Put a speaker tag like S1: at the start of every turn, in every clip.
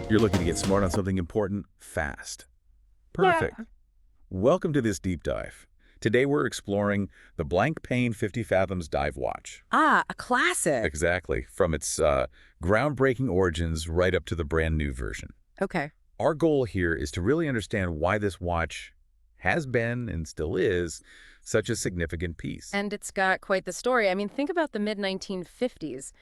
S1: You're looking to get smart on something important fast. Perfect.
S2: Yeah.
S1: Welcome to this deep dive. Today we're exploring the Blancpain 50 Fathoms dive watch.
S2: Ah, a classic.
S1: Exactly, from its groundbreaking origins right up to the brand new version.
S2: Okay.
S1: Our goal here is to really understand why this watch has been and still is such a significant piece.
S2: And it's got quite the story. I mean, think about the mid-1950s.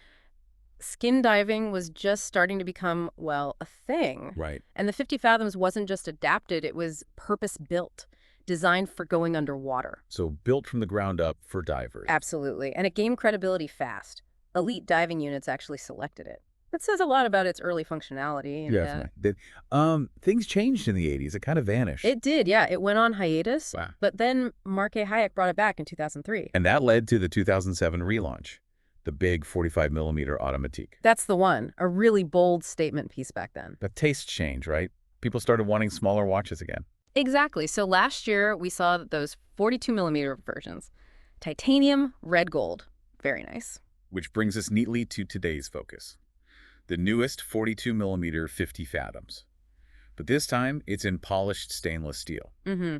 S2: Skin diving was just starting to become, well, a thing.
S1: Right.
S2: And the 50 Fathoms wasn't just adapted, it was purpose-built, designed for going underwater.
S1: So built from the ground up for divers.
S2: Absolutely. And it gained credibility fast. Elite diving units actually selected it. That says a lot about its early functionality.
S1: Definitely. Things changed in the 80s. It kind of vanished.
S2: It did, yeah. It went on hiatus,
S1: Wow.
S2: but then Mark A. Hayek brought it back in 2003.
S1: And that led to the 2007 relaunch, the big 45mm Automatique.
S2: That's the one. A really bold statement piece back then.
S1: The taste change, right? People started wanting smaller watches again.
S2: Exactly. So last year, we saw those 42mm versions. Titanium, red gold. Very nice.
S1: Which brings us neatly to today's focus. The newest 42mm 50 Fathoms. But this time, it's in polished stainless steel.
S2: Mm-hmm.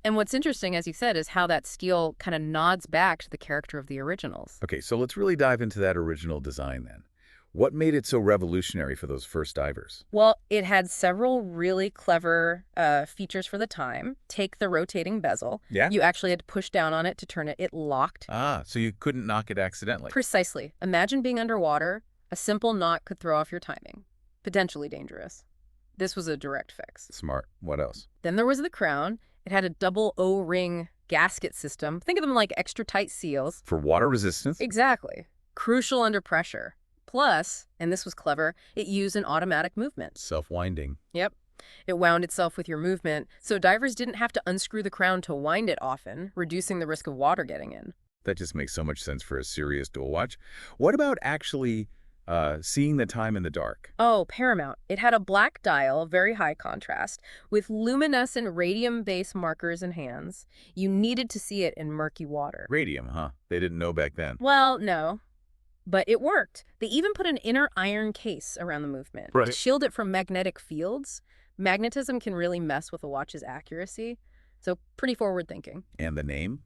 S2: And what's interesting, as you said, is how that steel kind of nods back to the character of the originals.
S1: Okay, so let's really dive into that original design then. What made it so revolutionary for those first divers?
S2: Well, it had several really clever features for the time. Take the rotating bezel.
S1: Yeah?
S2: You actually had to push down on it to turn it. It locked.
S1: Ah, so you couldn't knock it accidentally.
S2: Precisely. Imagine being underwater. A simple knot could throw off your timing. Potentially dangerous. This was a direct fix.
S1: Smart. What else?
S2: Then there was the crown. It had a double O-ring gasket system. Think of them like extra tight seals.
S1: For water resistance?
S2: Exactly. Crucial under pressure. Plus, and this was clever, it used an automatic movement.
S1: Self-winding.
S2: Yep. It wound itself with your movement, so divers didn't have to unscrew the crown to wind it often, reducing the risk of water getting in.
S1: That just makes so much sense for a serious dual watch. What about actually seeing the time in the dark?
S2: Oh, paramount. It had a black dial, very high contrast, with luminescent radium-based markers and hands. You needed to see it in murky water.
S1: Radium, huh? They didn't know back then.
S2: Well, no. But it worked. They even put an inner iron case around the movement to shield it from magnetic fields. Magnetism can really mess with a watch's accuracy, so pretty forward thinking.
S1: And the name?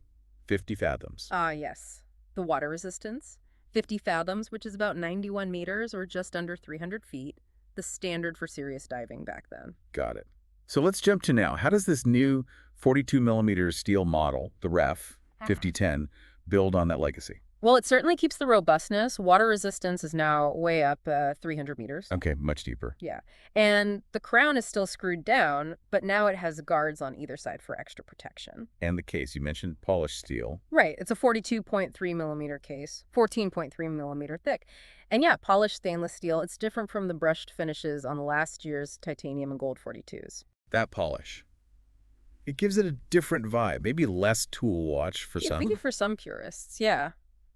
S1: 50 Fathoms.
S2: Ah, yes. The water resistance. 50 fathoms, which is about 91 meters or just under 300 feet, the standard for serious diving back then.
S1: Got it. So let's jump to now. How does this new 42mm steel model, the REF 5010, build on that legacy?
S2: Well, it certainly keeps the robustness. Water resistance is now way up 300 meters.
S1: Okay, much deeper.
S2: Yeah. And the crown is still screwed down, but now it has guards on either side for extra protection.
S1: And the case, you mentioned polished steel.
S2: Right. It's a 42.3mm case, 14.3mm thick. And yeah, polished stainless steel. It's different from the brushed finishes on last year's titanium and gold 42s.
S1: That polish. It gives it a different vibe, maybe less tool watch for some.
S2: Maybe for some purists, yeah.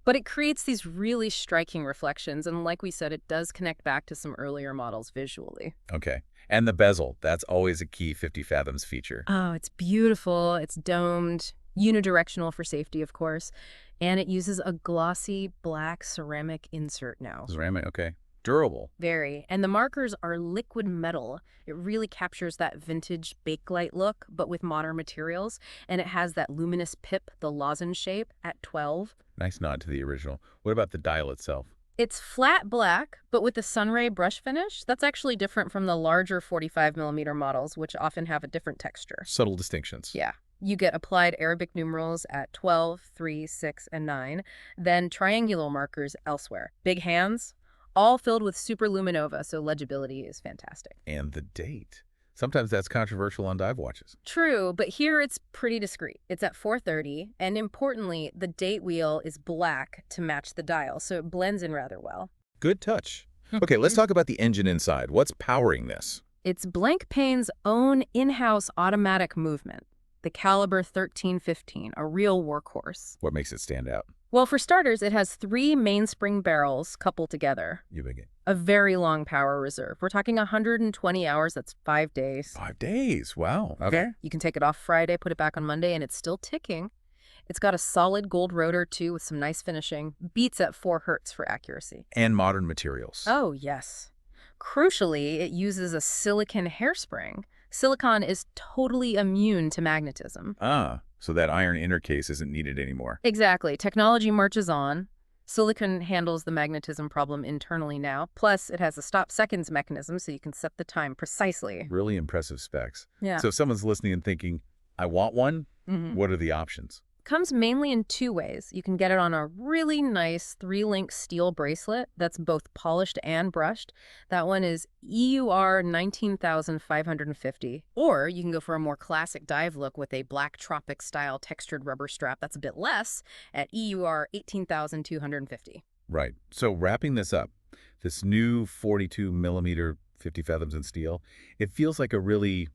S2: But it creates these really striking reflections, and like we said, it does connect back to some earlier models visually.
S1: Okay. And the bezel, that's always a key 50 Fathoms feature.
S2: Oh, it's beautiful. It's domed, unidirectional for safety, of course, and it uses a glossy black ceramic insert now.
S1: Ceramic, okay. Durable.
S2: Very. And the markers are liquid metal. It really captures that vintage bakelite look, but with modern materials. And it has that luminous pip, the lozenge shape, at 12.
S1: Nice nod to the original. What about the dial itself?
S2: It's flat black, but with the sunray brush finish. That's actually different from the larger 45mm models, which often have a different texture.
S1: Subtle distinctions.
S2: Yeah. You get applied Arabic numerals at 12, 3, 6, and 9, then triangular markers elsewhere. Big hands, all filled with superluminova, so legibility is fantastic.
S1: And the date. Sometimes that's controversial on dive watches.
S2: True, but here it's pretty discreet. It's at 4:30, and importantly, the date wheel is black to match the dial, so it blends in rather well.
S1: Good touch. Okay, let's talk about the engine inside. What's powering this?
S2: It's Blancpain's own in-house automatic movement, the caliber 1315, a real workhorse.
S1: What makes it stand out?
S2: Well, for starters, it has 3 mainspring barrels coupled together.
S1: You begin.
S2: A very long power reserve. We're talking 120 hours. That's 5 days.
S1: 5 days. Wow. Okay.
S2: You can take it off Friday, put it back on Monday, and it's still ticking. It's got a solid gold rotor, too, with some nice finishing. Beats at 4 hertz for accuracy.
S1: And modern materials.
S2: Oh, yes. Crucially, it uses a silicon hairspring. Silicon is totally immune to magnetism.
S1: Ah, so that iron inner case isn't needed anymore.
S2: Exactly. Technology marches on. Silicon handles the magnetism problem internally now. Plus, it has a stop seconds mechanism so you can set the time precisely.
S1: Really impressive specs.
S2: Yeah.
S1: So if someone's listening and thinking, I want one,
S2: Mhm.
S1: what are the options?
S2: Comes mainly in two ways. You can get it on a really nice 3-link steel bracelet that's both polished and brushed. That one is EUR 19,550. Or you can go for a more classic dive look with a black tropic style textured rubber strap that's a bit less at EUR 18,250.
S1: Right. So wrapping this up, this new 42 millimeter 50 fathoms in steel, it feels like a really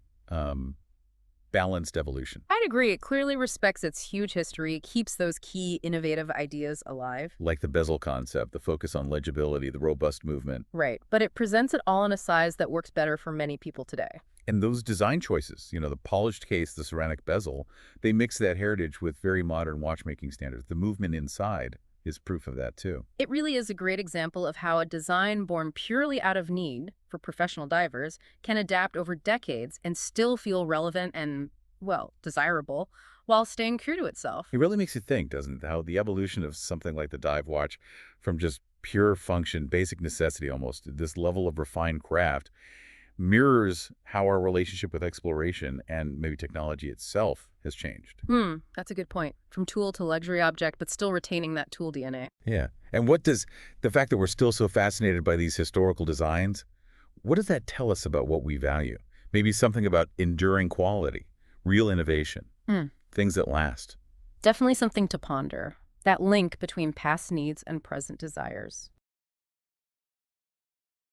S1: balanced evolution.
S2: I'd agree. It clearly respects its huge history, keeps those key innovative ideas alive.
S1: Like the bezel concept, the focus on legibility, the robust movement.
S2: Right. But it presents it all in a size that works better for many people today.
S1: And those design choices, the polished case, the ceramic bezel, they mix that heritage with very modern watchmaking standards. The movement inside is proof of that too.
S2: It really is a great example of how a design born purely out of need for professional divers can adapt over decades and still feel relevant and, well, desirable while staying true to itself.
S1: It really makes you think, doesn't it, how the evolution of something like the dive watch from just pure function, basic necessity almost, this level of refined craft, mirrors how our relationship with exploration and maybe technology itself has changed.
S2: That's a good point. From tool to luxury object, but still retaining that tool DNA.
S1: Yeah. And what does the fact that we're still so fascinated by these historical designs, what does that tell us about what we value? Maybe something about enduring quality, real innovation, things that last.
S2: Definitely something to ponder. That link between past needs and present desires.